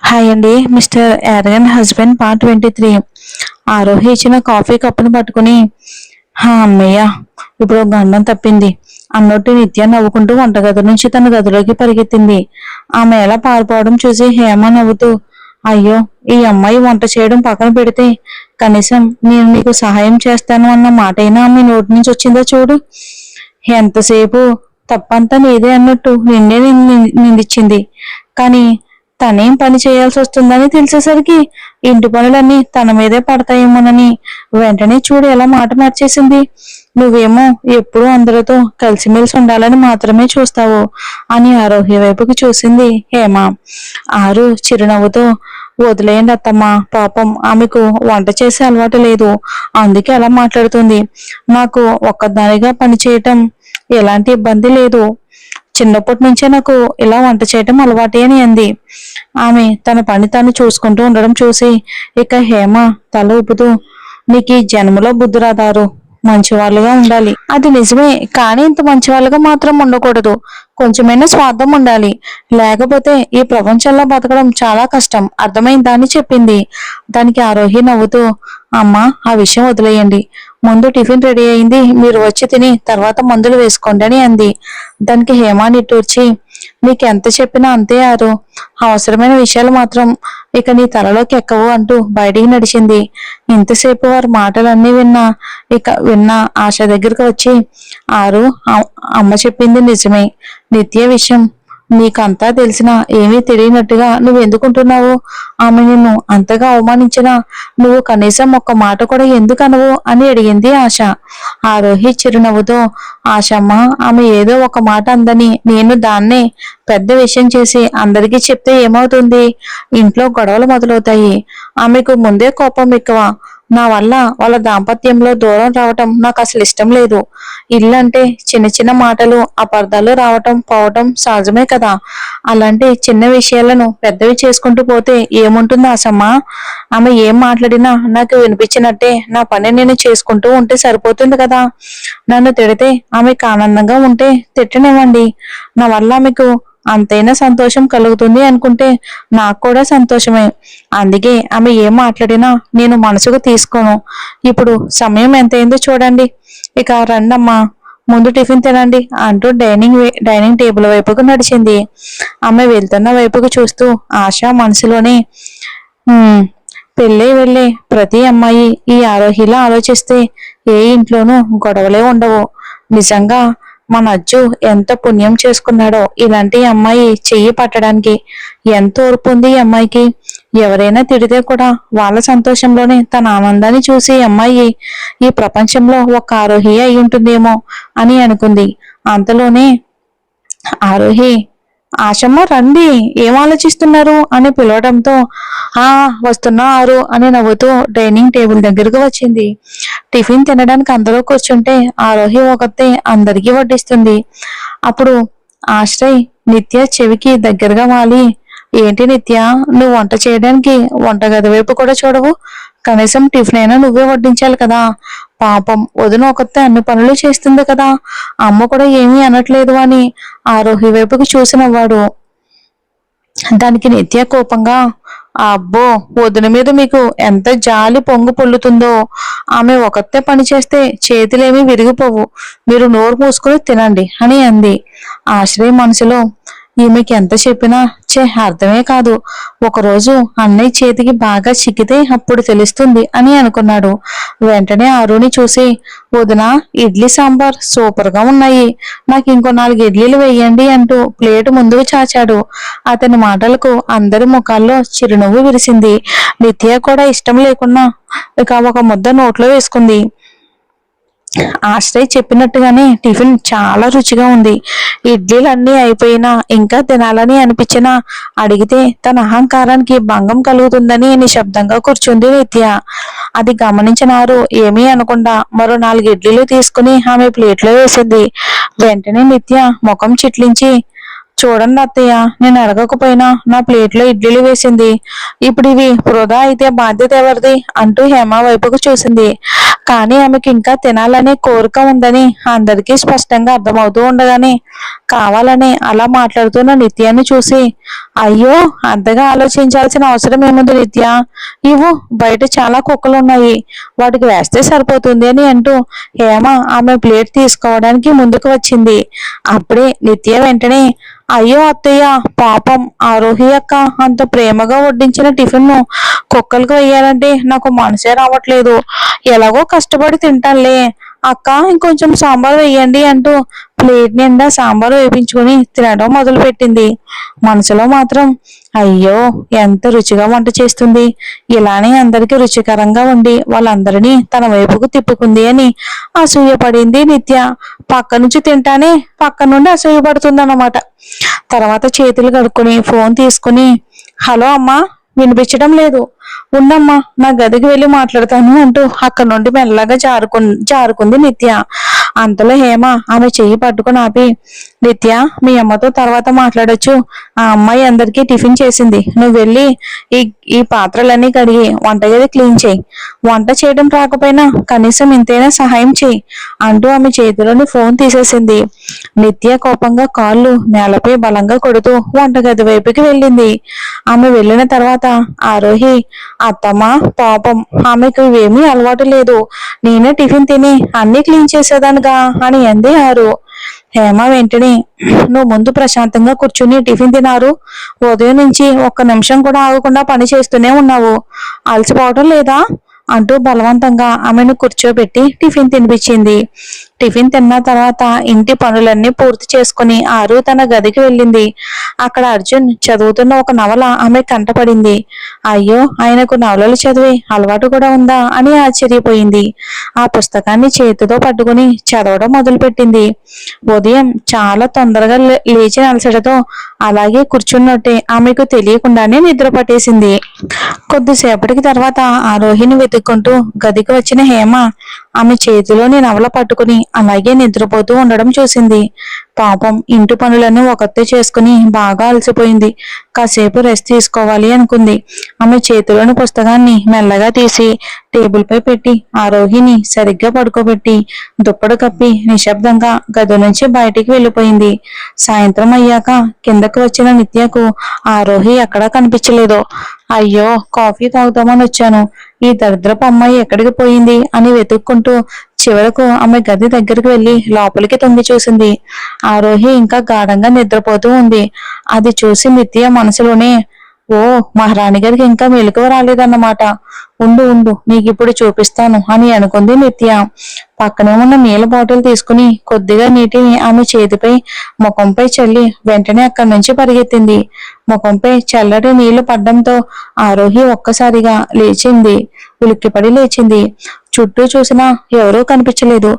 Hi అండి. Mister ఎరగన్ husband part 23. Arohi ఇచ్చిన కాఫీ కప్పును పట్టుకుని అమ్మయ్య, ఇప్పుడు గండం తప్పింది అన్నట్టు నిత్య నవ్వుకుంటూ వంటగది నుంచి తన గదిలోకి పరిగెత్తింది. ఆమె ఎలా పారిపోవడం చూసి హేమ నవ్వుతూ, అయ్యో, ఈ అమ్మాయి వంట చేయడం పక్కన పెడితే కనీసం నేను నీకు సహాయం చేస్తాను అన్న మాటైనా ఆమె నోటి నుంచి వచ్చిందో చూడు. ఎంతసేపు తప్పంతా నీదే అన్నట్టు నిన్నే నిందించింది. కానీ తనేం పని చేయాల్సి వస్తుందని తెలిసేసరికి ఇంటి పనులన్నీ తన మీదే పడతాయేమోనని వెంటనే చూడు ఎలా మాట మార్చేసింది. నువ్వేమో ఎప్పుడూ అందరితో కలిసిమెలిసి ఉండాలని మాత్రమే చూస్తావు అని ఆరోహి వైపుకి చూసింది హేమ. ఆరు చిరునవ్వుతో, వదిలేయండి అత్తమ్మ, పాపం ఆమెకు వంట చేసే అలవాటు లేదు, అందుకే అలా మాట్లాడుతుంది. నాకు ఒక్కదానిగా పని చేయటం ఎలాంటి ఇబ్బంది లేదు, చిన్నప్పటి నుంచే నాకు ఇలా వంట చేయటం అలవాటే అని అంది. ఆమె తన పని తాను చూసుకుంటూ ఉండడం చూసి ఇక హేమ తల ఊపుతూ, నీకు ఈ జన్మలో బుద్ధి రాదారు, మంచివాళ్ళుగా ఉండాలి. అది నిజమే, కానీ ఇంత మంచివాళ్ళుగా మాత్రం ఉండకూడదు, కొంచెమైనా స్వార్థం ఉండాలి, లేకపోతే ఈ ప్రపంచంలో బతకడం చాలా కష్టం, అర్థమైందా అని చెప్పింది. దానికి ఆరోహి నవ్వుతూ, అమ్మా, ఆ విషయం వదిలేయండి, ముందు టిఫిన్ రెడీ అయింది, మీరు వచ్చి తిని తర్వాత మందులు వేసుకోండి అని అంది. దానికి హేమ నిట్టూర్చి, నీకెంత చెప్పినా అంతే ఆరు, అవసరమైన విషయాలు మాత్రం ఇక నీ తలలోకి ఎక్కవు అంటూ బయటికి నడిచింది. ఇంతసేపు వారి మాటలన్నీ విన్నా ఆశ దగ్గరకు వచ్చి, ఆరు, అమ్మ చెప్పింది నిజమే, నిత్య విషయం నీకంతా తెలిసినా ఏమీ తెలియనట్టుగా నువ్వు ఎందుకుంటున్నావు? ఆమె నిన్ను అంతగా అవమానించినా నువ్వు కనీసం ఒక్క మాట కూడా ఎందుకు అనవు అని అడిగింది ఆశ. ఆరోహి చిరునవ్వుతో, ఆశమ్మ, ఆమె ఏదో ఒక మాట అందని నేను దాన్నే పెద్ద విషయం చేసి అందరికీ చెప్తే ఏమవుతుంది? ఇంట్లో గొడవలు మొదలవుతాయి. ఆమెకు ముందే కోపం ఎక్కువ. నా వల్ల వాళ్ళ దాంపత్యంలో దూరం రావటం నాకు అసలు ఇష్టం లేదు. ఇల్లంటే చిన్న చిన్న మాటలు అపార్థాలు రావటం పోవటం సహజమే కదా. అలాంటి చిన్న విషయాలను పెద్దవి చేసుకుంటూ పోతే ఏముంటుంది ఆశమ్మ? ఆమె ఏం మాట్లాడినా నాకు వినిపించినట్టే నా పని నేను చేసుకుంటూ ఉంటే సరిపోతుంది కదా. నన్ను తిడితే ఆమెకు ఆనందంగా ఉంటే తిట్టనివ్వండి. నా వల్ల ఆమెకు అంతైనా సంతోషం కలుగుతుంది అనుకుంటే నాకు కూడా సంతోషమే. అందుకే ఆమె ఏం మాట్లాడినా నేను మనసుకు తీసుకోను. ఇప్పుడు సమయం ఎంతైందో చూడండి, ఇక రండమ్మా, ముందు టిఫిన్ తినండి అంటూ డైనింగ్ టేబుల్ వైపుకు నడిచింది. ఆమె వెళ్తున్న వైపుకు చూస్తూ ఆశ మనసులోనే, పెళ్ళై వెళ్ళే ప్రతి అమ్మాయి ఈ ఆరోహిలా ఆలోచిస్తే ఏ ఇంట్లోనూ గొడవలే ఉండవు. నిజంగా మన అజ్జు ఎంత పుణ్యం చేసుకున్నాడో ఇలాంటి అమ్మాయి చెయ్యి పట్టడానికి. ఎంత ఓర్పు ఉంది ఈ అమ్మాయికి. ఎవరైనా తిడితే కూడా వాళ్ళ సంతోషంలోనే తన ఆనందాన్ని చూసి అమ్మాయి ఈ ప్రపంచంలో ఒక ఆరోహి అయి ఉంటుందేమో అని అనుకుంది. అంతలోనే ఆరోహి, ఆశమ్మ రండి, ఏం ఆలోచిస్తున్నారు అని పిలవడంతో వస్తున్నా ఆరు అని నవ్వుతూ డైనింగ్ టేబుల్ దగ్గరకు వచ్చింది. టిఫిన్ తినడానికి అందరూ కూర్చుంటే ఆరోహి ఒకతే అందరికీ వడ్డిస్తుంది. అప్పుడు ఆశ్రయ్ నిత్య చెవికి దగ్గరగా వాలి, ఏంటి నిత్య, నువ్వు వంట చేయడానికి వంటగది వైపు కూడా చూడవు, కనీసం టిఫిన్ అయినా నువ్వే వడ్డించాలి కదా. పాపం వదిన ఒకతే అన్ని పనులు చేస్తుంది కదా, అమ్మ కూడా ఏమీ అనట్లేదు అని ఆరోహి వైపుకి చూసి నవ్వాడు. దానికి నిత్య కోపంగా, అబ్బో, వదిన మీద మీకు ఎంత జాలి పొంగు పొల్లుతుందో, ఆమె ఒకతే పని చేస్తే చేతులేమీ విరిగిపోవు, మీరు నోరు మూసుకుని తినండి అని అంది. ఆశ్రయ్ మనసులో, ఈమెకి ఎంత చెప్పినా అర్థమే కాదు, ఒకరోజు అన్నయ్య చేతికి బాగా చిక్కితే అప్పుడు తెలుస్తుంది అని అనుకున్నాడు. వెంటనే ఆరుని చూసి, వదిన, ఇడ్లీ సాంబార్ సూపర్ గా ఉన్నాయి, నాకు ఇంకో 4 ఇడ్లీలు వేయండి అంటూ ప్లేటు ముందుకు చాచాడు. అతని మాటలకు అందరి ముఖాల్లో చిరునవ్వు విరిసింది. నిత్య కూడా ఇష్టం లేకున్నా ఇక ఒక ముద్ద నోట్లో వేసుకుంది. ఆశ్రయ్ చెప్పినట్టుగానే టిఫిన్ చాలా రుచిగా ఉంది. ఇడ్లీలన్నీ అయిపోయినా ఇంకా తినాలని అనిపించినా అడిగితే తన అహంకారానికి భంగం కలుగుతుందని నిశ్శబ్దంగా కూర్చుంది నిత్య. అది గమనించినారు ఏమీ అనకుండా మరో 4 ఇడ్లీలు తీసుకుని ఆమె ప్లేట్లో వేసింది. వెంటనే నిత్య ముఖం చిట్లించి, చూడండి అత్తయ్య, నేను అడగకపోయినా నా ప్లేట్లో ఇడ్లీలు వేసింది. ఇప్పుడు ఇవి వృధా అయితే బాధ్యత ఎవరిది అంటూ హేమ వైపుకు చూసింది. కానీ ఆమెకి ఇంకా తినాలనే కోరిక ఉందని అందరికీ స్పష్టంగా అర్థమవుతూ ఉండగానే కావాలని అలా మాట్లాడుతున్న నిత్యాన్ని చూసి, అయ్యో, అంతగా ఆలోచించాల్సిన అవసరం ఏముంది నిత్య, ఇవ్వు, బయట చాలా కుక్కలు ఉన్నాయి, వాటికి వేస్తే సరిపోతుంది అని అంటూ హేమ ఆమె ప్లేట్ తీసుకోవడానికి ముందుకు వచ్చింది. అప్పుడే నిత్య వెంటనే, అయ్యో అత్తయ్య, పాపం ఆరోహి అక్క అంత ప్రేమగా వడ్డించిన టిఫిన్ ను కుక్కలకు వేయాలంటే నాకు మనసే రావట్లేదు. ఎలాగో కష్టపడి తింటానులే అక్క, ఇంకొంచెం సాంబార్ వేయండి అంటూ ప్లేట్ నిండా సాంబార్ వేపించుకుని తినడం మొదలు పెట్టింది. మనసులో మాత్రం, అయ్యో, ఎంత రుచిగా వంట చేస్తుంది, ఇలానే అందరికీ రుచికరంగా ఉండి వాళ్ళందరినీ తన వైపుకు తిప్పుకుంది అని అసూయపడింది నిత్య. పక్క నుంచి తింటానే పక్క నుండి అసూయపడుతుంది అన్నమాట. తర్వాత చేతులు కడుక్కొని ఫోన్ తీసుకుని, హలో అమ్మా, వినిపించడం లేదు, ఉన్నమ్మా, నా గదికి వెళ్ళి మాట్లాడతాను అంటూ అక్కడి నుండి మెల్లగా జారుకుంది నిత్య. అంతలో హేమ ఆమె చెయ్యి పట్టుకుని ఆపి, నిత్య, మీ అమ్మతో తర్వాత మాట్లాడొచ్చు, ఆ అమ్మాయి అందరికీ టిఫిన్ చేసింది, నువ్వు వెళ్ళి ఈ ఈ పాత్రలన్నీ కడిగి వంటగది క్లీన్ చేయి, వంట చేయడం రాకపోయినా కనీసం ఇంతైనా సహాయం చేయి అంటూ ఆమె చేతిలోని ఫోన్ తీసేసింది. నిత్య కోపంగా కాళ్ళు నేలపై బలంగా కొడుతూ వంటగది వైపుకి వెళ్ళింది. ఆమె వెళ్ళిన తర్వాత ఆరోహి, అత్తమ్మ, పాపం, ఆమెకు ఇవేమీ అలవాటు లేదు, నేనే టిఫిన్ తిని అన్ని క్లీన్ చేసేదానుగా అని అంది ఆరు. హేమ వెంటనే, నువ్వు ముందు ప్రశాంతంగా కూర్చుని టిఫిన్ తినారు, ఉదయం నుంచి ఒక్క నిమిషం కూడా ఆగకుండా పని చేస్తూనే ఉన్నావు, అలసిపోవటం లేదా అంటూ బలవంతంగా ఆమెను కూర్చోబెట్టి టిఫిన్ తినిపించింది. టిఫిన్ తిన్న తర్వాత ఇంటి పనులన్నీ పూర్తి చేసుకుని ఆరు తన గదికి వెళ్ళింది. అక్కడ అర్జున్ చదువుతున్న ఒక నవల ఆమె కంటపడింది. అయ్యో, ఆయనకు నవలలు చదివే అలవాటు కూడా ఉందా అని ఆశ్చర్యపోయింది. ఆ పుస్తకాన్ని చేతితో పట్టుకుని చదవడం మొదలుపెట్టింది. ఉదయం చాలా తొందరగా లేచిన అలసటతో అలాగే కూర్చున్నట్టే ఆమెకు తెలియకుండానే నిద్ర పట్టేసింది. కొద్దిసేపటికి తర్వాత ఆరోహిని వెతుక్కుంటూ గదికి వచ్చిన హేమ ఆమె చేతిలోని నవల పట్టుకుని అలాగే నిద్రపోతూ ఉండడం చూసింది. పాపం, ఇంటి పనులన్నీ ఒకతే చేసుకుని బాగా అలసిపోయింది, కాసేపు రెస్ట్ తీసుకోవాలి అనుకుంది. ఆమె చేతిలోని పుస్తకాన్ని మెల్లగా తీసి టేబుల్ పై పెట్టి ఆరోహిని సరిగ్గా పడుకోబెట్టి దుప్పటి కప్పి నిశ్శబ్దంగా గది నుంచి బయటికి వెళ్ళిపోయింది. సాయంత్రం అయ్యాక కిందకు వచ్చిన నిత్యకు ఆరోహి ఎక్కడా కనిపించలేదు. అయ్యో, కాఫీ తాగుతామని వచ్చాను, ఈ దరిద్రపు అమ్మాయి ఎక్కడికి పోయింది అని వెతుక్కుంటూ చివరకు ఆమె గది దగ్గరికి వెళ్లి లోపలికి తొంగి చూసింది. ఆరోహి ఇంకా గాఢంగా నిద్రపోతూ ఉంది. అది చూసి నిత్య మనసులోనే, ఓ, మహారాణి గారికి ఇంకా మెలకువ రాలేదన్నమాట, ఉండు ఉండు, నీకిప్పుడు చూపిస్తాను అని అనుకుంది నిత్య. పక్కనే ఉన్న నీళ్ళ బాటిల్ తీసుకుని కొద్దిగా నీటిని ఆమె చేతిపై ముఖంపై చల్లి వెంటనే అక్కడి నుంచి పరిగెత్తింది. ముఖంపై చల్లటి నీళ్లు పడ్డంతో ఆరోహి ఒక్కసారిగా లేచింది. ఉలిక్కిపడి లేచింది. చుట్టూ చూసినా ఎవరూ కనిపించలేదు.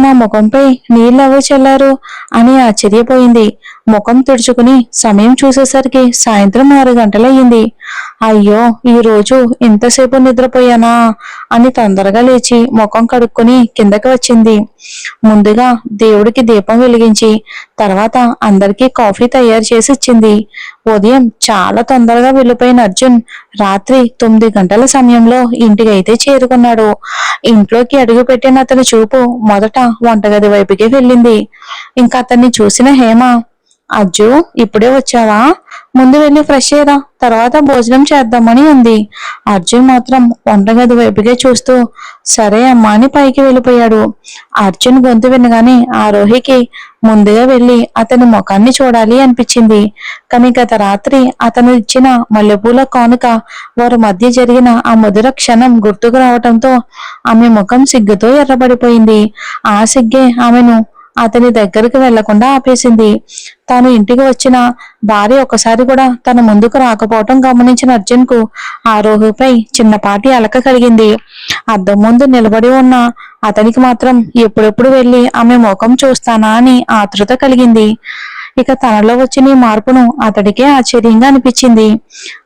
నా ముఖంపై నీళ్ళెవరు చల్లారు అని ఆశ్చర్యపోయింది. ముఖం తుడుచుకుని సమయం చూసేసరికి సాయంత్రం 6 గంటలయ్యింది. అయ్యో, ఈ రోజు ఇంతసేపు నిద్రపోయానా అని తొందరగా లేచి ముఖం కడుక్కొని కిందకి వచ్చింది. ముందుగా దేవుడికి దీపం వెలిగించి తర్వాత అందరికీ కాఫీ తయారు చేసి ఇచ్చింది. ఉదయం చాలా తొందరగా వెళ్ళిపోయిన అర్జున్ రాత్రి 9 గంటల సమయంలో ఇంటికైతే చేరుకున్నాడు. ఇంట్లోకి అడుగుపెట్టిన అతని చూపు మొదట వంటగది వైపుకి వెళ్ళింది. ఇంకా అతన్ని చూసిన హేమ, అజ్జు, ఇప్పుడే వచ్చావా, ముందు వెళ్ళి ఫ్రెష్ అయ్యరా, తర్వాత భోజనం చేద్దామని ఉంది. అర్జున్ మాత్రం వంటగది వైపుకే చూస్తూ సరే అమ్మా అని పైకి వెళ్ళిపోయాడు. అర్జున్ గొంతు వినగానే ఆరోహికి ముందుగా వెళ్ళి అతని ముఖాన్ని చూడాలి అనిపించింది. కానీ గత రాత్రి అతను ఇచ్చిన మల్లెపూల కానుక, వారి మధ్య జరిగిన ఆ మధుర క్షణం గుర్తుకు రావటంతో ఆమె ముఖం సిగ్గుతో ఎర్రబడిపోయింది. ఆ సిగ్గే ఆమెను అతని దగ్గరికి వెళ్లకుండా ఆపేసింది. తాను ఇంటికి వచ్చిన భార్య ఒకసారి కూడా తన ముందుకు రాకపోవటం గమనించిన అర్జున్ కు ఆరోహిపై చిన్నపాటి అలక కలిగింది. అద్దం ముందు నిలబడి ఉన్న అతనికి మాత్రం ఎప్పుడెప్పుడు వెళ్లి ఆమె ముఖం చూస్తానా అని ఆతృత కలిగింది. ఇక తనలో వచ్చిన ఈ మార్పును అతడికే ఆశ్చర్యంగా అనిపించింది.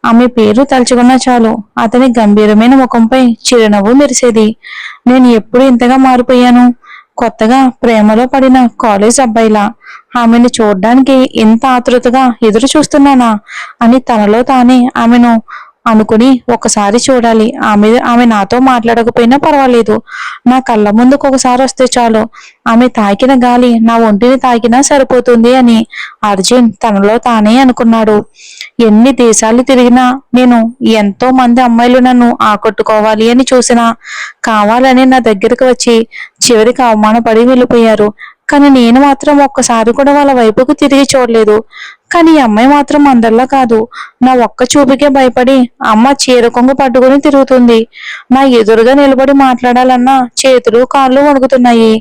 ఆమె పేరు తలుచుకున్నా చాలు అతని గంభీరమైన ముఖంపై చిరునవ్వు మెరిసేది. నేను ఎప్పుడు ఇంతగా మారిపోయాను, కొత్తగా ప్రేమలో పడిన కాలేజ్ అబ్బాయిలా ఆమెను చూడ్డానికి ఎంత ఆతృతగా ఎదురు చూస్తున్నానా అని తనలో తానే ఆమెను అనుకుని ఒకసారి చూడాలి. ఆమె నాతో మాట్లాడకపోయినా పర్వాలేదు, నా కళ్ళ ముందుకు ఒకసారి వస్తే చాలు, ఆమె తాకిన గాలి నా ఒంటిని తాకినా సరిపోతుంది అని అర్జున్ తనలో తానే అనుకున్నాడు. ఎన్ని దేశాలు తిరిగినా, నేను ఎంతో మంది అమ్మాయిలు నన్ను ఆకట్టుకోవాలి అని చూసినా, కావాలని నా దగ్గరకు వచ్చి చివరికి అవమానపడి వెళ్ళిపోయారు. కానీ నేను మాత్రం ఒక్కసారి కూడా వాళ్ళ వైపుకు తిరిగి చూడలేదు. కానీ ఈ అమ్మాయి మాత్రం అందరిలా కాదు. నా ఒక్క చూపుకే భయపడి అమ్మ చీర కొంగు పట్టుకుని తిరుగుతుంది. నా ఎదురుగా నిలబడి మాట్లాడాలన్నా చేతులు కాళ్ళు వణుకుతున్నాయి.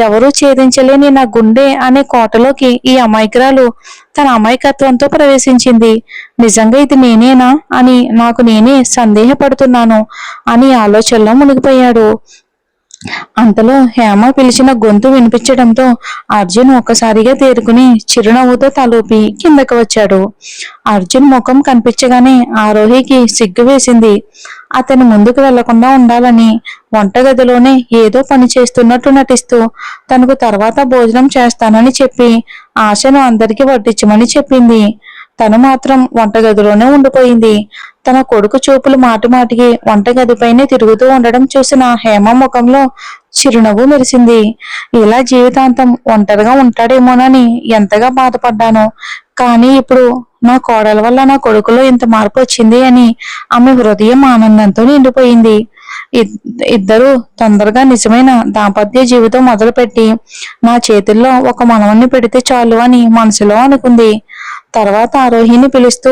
ఎవరూ ఛేదించలేని నా గుండె అనే కోటలోకి ఈ అమాయకురాలు తన అమాయకత్వంతో ప్రవేశించింది. నిజంగా ఇది నేనేనా అని నాకు నేనే సందేహపడుతున్నాను అని ఆలోచనలో మునిగిపోయాడు. అంతలో హేమ పిలిచిన గొంతు వినిపించడంతో అర్జున్ ఒక్కసారిగా తేరుకుని చిరునవ్వుతో తలూపి కిందకు వచ్చాడు. అర్జున్ ముఖం కనిపించగానే ఆరోహికి సిగ్గు వేసింది. అతని ముందుకు వెళ్లకుండా ఉండాలని వంటగదిలోనే ఏదో పని చేస్తున్నట్టు నటిస్తూ తనకు తర్వాత భోజనం చేస్తానని చెప్పి ఆశను అందరికీ వడ్డించమని చెప్పింది. తను మాత్రం వంటగదిలోనే ఉండిపోయింది. తన కొడుకు చూపులు మాటిమాటికి వంటగదిపైనే తిరుగుతూ ఉండడం చూసిన హేమ ముఖంలో చిరునవ్వు మెరిసింది. ఇలా జీవితాంతం ఒంటరిగా ఉంటాడేమోనని ఎంతగా బాధపడ్డాను. కానీ ఇప్పుడు నా కోడల వల్ల నా కొడుకులో ఇంత మార్పు వచ్చింది అని ఆమె హృదయం ఆనందంతో నిండిపోయింది. ఇద్దరు తొందరగా నిజమైన దాంపత్య జీవితం మొదలుపెట్టి నా చేతుల్లో ఒక మనవన్ని పెడితే చాలు అని మనసులో అనుకుంది. తర్వాత ఆరోహిని పిలుస్తూ,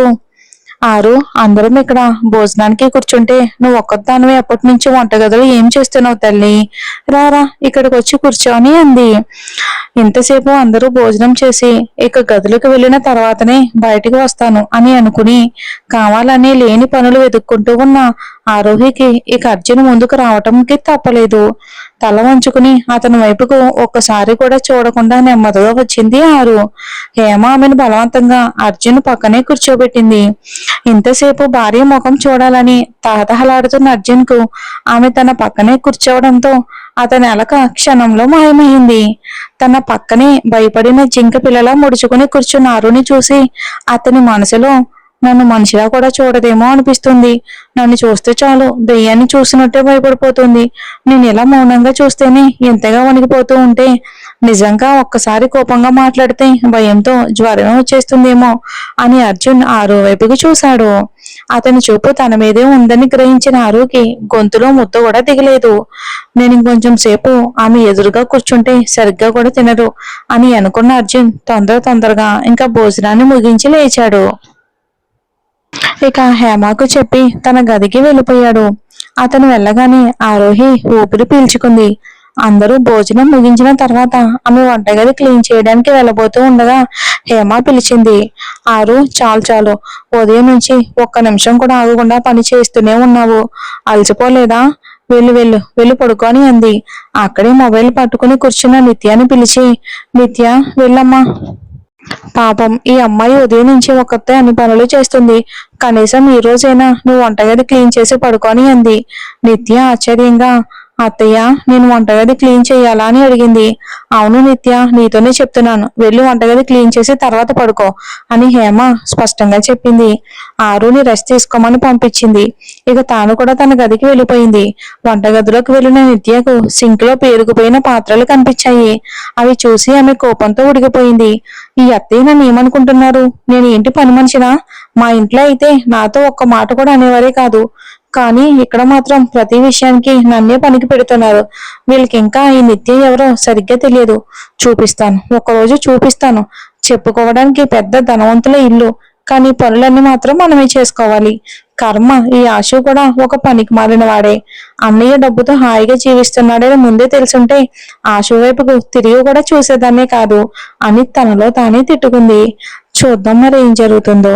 ఆరు, అందరం ఇక్కడ భోజనానికి కూర్చుంటే నువ్వు ఒక్కదానివే ఎప్పటి నుంచి వంటగదిలో ఏం చేస్తున్నావు తల్లి, రారా ఇక్కడికి వచ్చి కూర్చోని అంది. ఇంతసేపు అందరూ భోజనం చేసి ఇక గదిలోకి వెళ్ళిన తర్వాతనే బయటికి వస్తాను అని అనుకుని కావాలని లేని పనులు వెతుక్కుంటూ ఉన్న ఆరోహికి ఇక అర్జున్ ముందుకు రావటంకి తప్పలేదు. తల వంచుకుని అతని వైపుకు ఒక్కసారి కూడా చూడకుండా నెమ్మదిగా వచ్చింది ఆరు. హేమ ఆమెను బలవంతంగా అర్జున్ పక్కనే కూర్చోబెట్టింది. ఇంతసేపు భార్య ముఖం చూడాలని తహతహలాడుతున్న అర్జున్ కు ఆమె తన పక్కనే కూర్చోవడంతో అతని అలక క్షణంలో మాయమైంది. తన పక్కనే భయపడిన జింక పిల్లలా ముడుచుకుని కూర్చున్న ఆరుని చూసి అతని మనసులో నన్ను మనిషిలా కూడా చూడదేమో అనిపిస్తుంది. నన్ను చూస్తే చాలు దెయ్యాన్ని చూసినట్టే భయపడిపోతుంది. నేను ఇలా మౌనంగా చూస్తేనే ఎంతగా వణికిపోతూ ఉంటే నిజంగా ఒక్కసారి కోపంగా మాట్లాడితే భయంతో జ్వరం వచ్చేస్తుందేమో అని అర్జున్ ఆరు వైపుకి చూశాడు. అతని చూపు తన మీదే ఉందని గ్రహించిన ఆరుకి గొంతులో ముద్ద కూడా దిగలేదు. నేను ఇంకొంచెం సేపు ఆమె ఎదురుగా కూర్చుంటే సరిగ్గా కూడా తినరు అని అనుకున్న అర్జున్ తొందరగా ఇంకా భోజనాన్ని ముగించి లేచాడు. ఇక హేమకు చెప్పి తన గదికి వెళ్ళిపోయాడు. అతను వెళ్ళగానే ఆరోహి ఊపిరి పీల్చుకుంది. అందరూ భోజనం ముగించిన తర్వాత ఆమె వంటగది క్లీన్ చేయడానికి వెళ్ళబోతూ ఉండగా హేమ పిలిచింది. ఆరు, చాలు, ఉదయం నుంచి ఒక్క నిమిషం కూడా ఆగకుండా పని చేస్తూనే ఉన్నావు, అలసిపోలేదా? వెళ్ళి పడుకొని అంది. అక్కడే మొబైల్ పట్టుకుని కూర్చున్న నిత్యాని పిలిచి, నిత్య వెళ్ళమ్మా, పాపం ఈ అమ్మాయి ఉదయం నుంచి ఒక్కతే అన్ని పనులు చేస్తుంది, కనీసం ఈ రోజైనా నువ్వు వంటగది క్లీన్ చేసి పడుకొని అంది. నిత్య ఆశ్చర్యంగా, అత్తయ్య నేను వంటగది క్లీన్ చేయాలా అని అడిగింది. అవును నిత్య, నీతోనే చెప్తున్నాను, వెళ్ళి వంటగది క్లీన్ చేసి తర్వాత పడుకో అని హేమ స్పష్టంగా చెప్పింది. ఆరుని రెస్ట్ తీసుకోమని పంపించింది. ఇక తాను కూడా తన గదికి వెళ్ళిపోయింది. వంటగదిలోకి వెళ్ళిన నిత్యకు సింక్ లో పేరుకుపోయిన పాత్రలు కనిపించాయి. అవి చూసి ఆమె కోపంతో ఉడికిపోయింది. ఈ అత్తయ్య నన్ను ఏమనుకుంటున్నారు? నేను ఏంటి పని మనిషినా? మా ఇంట్లో అయితే నాతో ఒక్క మాట కూడా అనేవారే కాదు, కానీ ఇక్కడ మాత్రం ప్రతి విషయానికి నన్నే పనికి పెడుతున్నారు. వీళ్ళకి ఇంకా ఈ నిత్య ఎవరో సరిగ్గా తెలియదు. ఒక్కరోజు చూపిస్తాను. చెప్పుకోవడానికి పెద్ద ధనవంతుల ఇల్లు, కానీ పనులన్నీ మాత్రం మనమే చేసుకోవాలి. కర్మ, ఈ ఆశు కూడా ఒక పనికి మారిన వాడే. అన్నయ్య డబ్బుతో హాయిగా జీవిస్తున్నాడని ముందే తెలుసుంటే ఆశు వైపుకు తిరిగి కూడా చూసేదాన్నే కాదు అని తనలో తానే తిట్టుకుంది. చూద్దాం మరి ఏం జరుగుతుందో.